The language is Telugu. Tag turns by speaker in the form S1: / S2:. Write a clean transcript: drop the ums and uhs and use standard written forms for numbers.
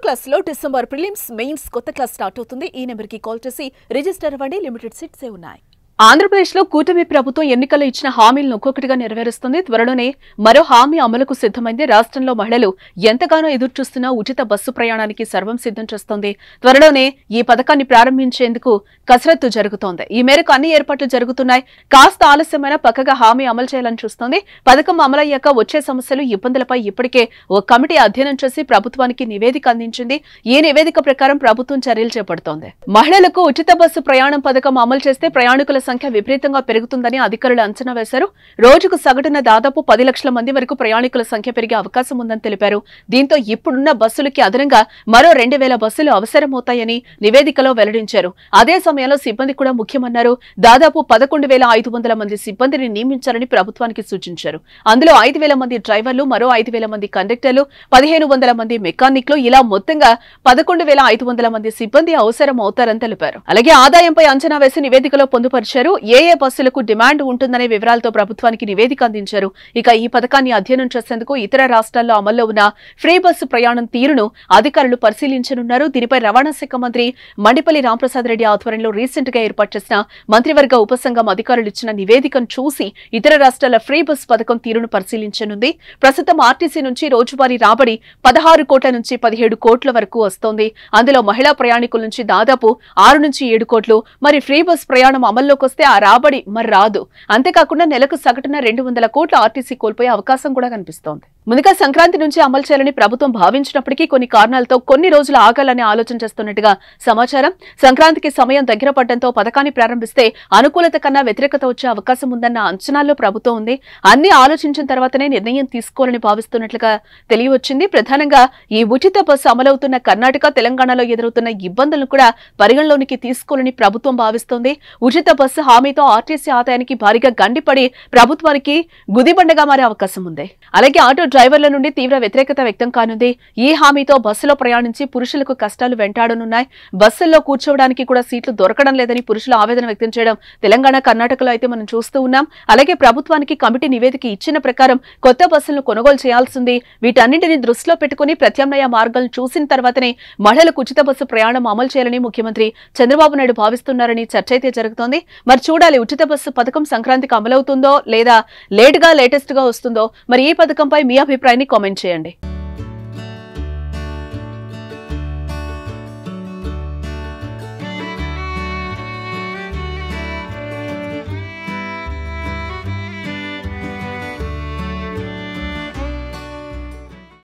S1: 10th క్లాస్ లో డిసెంబర్ ప్రిలిమ్స్ మెయిన్స్ కొత్త క్లాస్ స్టార్ట్ అవుతుంది. ఈ నెంబర్ కి కాల్ చేసి రిజిస్టర్ అవ్వండి. లిమిటెడ్ సీట్సే ఉన్నాయి. ఆంధ్రప్రదేశ్లో కూటమి ప్రభుత్వం ఎన్నికల్లో ఇచ్చిన హామీలను ఒక్కొక్కటిగా నెరవేరుస్తుంది. త్వరలోనే మరో హామీ అమలుకు సిద్ధమైంది. రాష్ట్రంలో మహిళలు ఎంతగానో ఎదురుచూస్తున్న ఉచిత బస్సు ప్రయాణానికి సర్వం సిద్ధం చేస్తోంది. త్వరలోనే ఈ పథకాన్ని ప్రారంభించేందుకు కసరత్తు జరుగుతోంది. ఈ మేరకు అన్ని ఏర్పాట్లు జరుగుతున్నాయి. కాస్త ఆలస్యమైన పక్కగా హామీ అమలు చేయాలని చూస్తోంది. పథకం అమలయ్యాక వచ్చే సమస్యలు, ఇబ్బందులపై ఇప్పటికే ఓ కమిటీ అధ్యయనం చేసి ప్రభుత్వానికి నివేదిక అందించింది. ఈ నివేదిక ప్రకారం ప్రభుత్వం చర్యలు చేపడుతోంది. మహిళలకు ఉచిత బస్సు ప్రయాణం పథకం అమలు చేస్తే ప్రయాణికుల సంఖ్య విపరీతంగా పెరుగుతుందని అధికారులు అంచనా వేశారు. రోజుకు సగటున దాదాపు 10 లక్షల మంది వరకు ప్రయాణికుల సంఖ్య పెరిగే అవకాశం ఉందని తెలిపారు. దీంతో ఇప్పుడున్న బస్సులకి అదనంగా మరో 2000 బస్సులు అవసరమవుతాయని నివేదికలో వెల్లడించారు. అదే సమయంలో సిబ్బంది కూడా ముఖ్యమన్నారు. దాదాపు 11,500 మంది సిబ్బందిని నియమించాలని ప్రభుత్వానికి సూచించారు. అందులో 5,000 మంది డ్రైవర్లు, మరో 5,000 మంది కండక్టర్లు, 1,500 మంది మెకానిక్లు, ఇలా మొత్తంగా 11,500 మంది సిబ్బంది అవసరం అవుతారని తెలిపారు. అలాగే ఆదాయంపై అంచనా వేసి నివేదికలో పొందుపరిచారు. ఏ బస్సులకు డిమాండ్ ఉంటుందనే వివరాలతో ప్రభుత్వానికి నివేదిక అందించారు. ఇక ఈ పథకాన్ని అధ్యయనం చేసేందుకు ఇతర రాష్ట్రాల్లో అమల్లో ఉన్న ఫ్రీ బస్సు ప్రయాణం తీరును అధికారులు పరిశీలించనున్నారు. దీనిపై రవాణా శాఖ మంత్రి మండిపల్లి రాంప్రసాద్ రెడ్డి ఆధ్వర్యంలో రీసెంట్ గా ఏర్పాటు చేసిన మంత్రివర్గ ఉపసంఘం అధికారులు ఇచ్చిన నివేదికను చూసి ఇతర రాష్ట్రాల ఫ్రీ బస్సు పథకం తీరును పరిశీలించనుంది. ప్రస్తుతం ఆర్టీసీ నుంచి రోజువారీ రాబడి 16 కోట్ల నుంచి 17 కోట్ల వరకు వస్తోంది. అందులో మహిళా ప్రయాణికుల నుంచి దాదాపు 6 నుంచి 7 కోట్లు. మరి ఫ్రీ బస్ ప్రయాణం అమల్లోకి వస్తే ఆ రాబడి మరి రాదు. అంతేకాకుండా నెలకు సగటున 200 కోట్ల ఆర్టీసీ కోల్పోయే అవకాశం కూడా కనిపిస్తోంది. ముందుగా సంక్రాంతి నుంచి అమలు చేయాలని ప్రభుత్వం భావించినప్పటికీ కొన్ని కారణాలతో కొన్ని రోజులు ఆగాలని ఆలోచన చేస్తున్నట్టుగా సమాచారం. సంక్రాంతికి సమయం దగ్గర పడడంతో పథకాన్ని ప్రారంభిస్తే అనుకూలత కన్నా వ్యతిరేకత వచ్చే అవకాశం ఉందన్న అంచనాల్లో ప్రభుత్వం ఉంది. అన్ని ఆలోచించిన తర్వాతనే నిర్ణయం తీసుకోవాలని భావిస్తున్నట్లుగా తెలియవచ్చింది. ప్రధానంగా ఈ ఉచిత బస్సు అమలవుతున్న కర్ణాటక, తెలంగాణలో ఎదురవుతున్న ఇబ్బందులను కూడా పరిగణలోనికి తీసుకోవాలని ప్రభుత్వం భావిస్తోంది. ఉచిత బస్సు హామీతో ఆర్టీసీ ఆదాయానికి భారీగా గండిపడి ప్రభుత్వానికి గుదిబండగా మారే అవకాశం ఉంది. అలాగే ఆటో డ్రైవర్ల నుండి తీవ్ర వ్యతిరేకత వ్యక్తం కానుంది. ఈ హామీతో బస్సులో ప్రయాణించి పురుషులకు కష్టాలు వెంటాడనున్నాయి. బస్సుల్లో కూర్చోవడానికి కూడా సీట్లు దొరకడం లేదని పురుషులు ఆవేదన వ్యక్తం చేయడం తెలంగాణ, కర్ణాటకలో అయితే మనం చూస్తూ ఉన్నాం. అలాగే ప్రభుత్వానికి కమిటీ నివేదిక ఇచ్చిన ప్రకారం కొత్త బస్సులను కొనుగోలు చేయాల్సింది. వీటన్నింటినీ దృష్టిలో పెట్టుకుని ప్రత్యామ్నాయ మార్గాలను చూసిన తర్వాతనే మహిళలకు ఉచిత బస్సు ప్రయాణం అమలు చేయాలని ముఖ్యమంత్రి చంద్రబాబు నాయుడు భావిస్తున్నారని చర్చ అయితే జరుగుతోంది. మరి చూడాలి, ఉచిత బస్సు పథకం సంక్రాంతికి అమలవుతుందో లేదా లేటెస్ట్ గా వస్తుందో. మరి ఈ పథకంపై మీ అభిప్రాయాన్ని కామెంట్ చేయండి.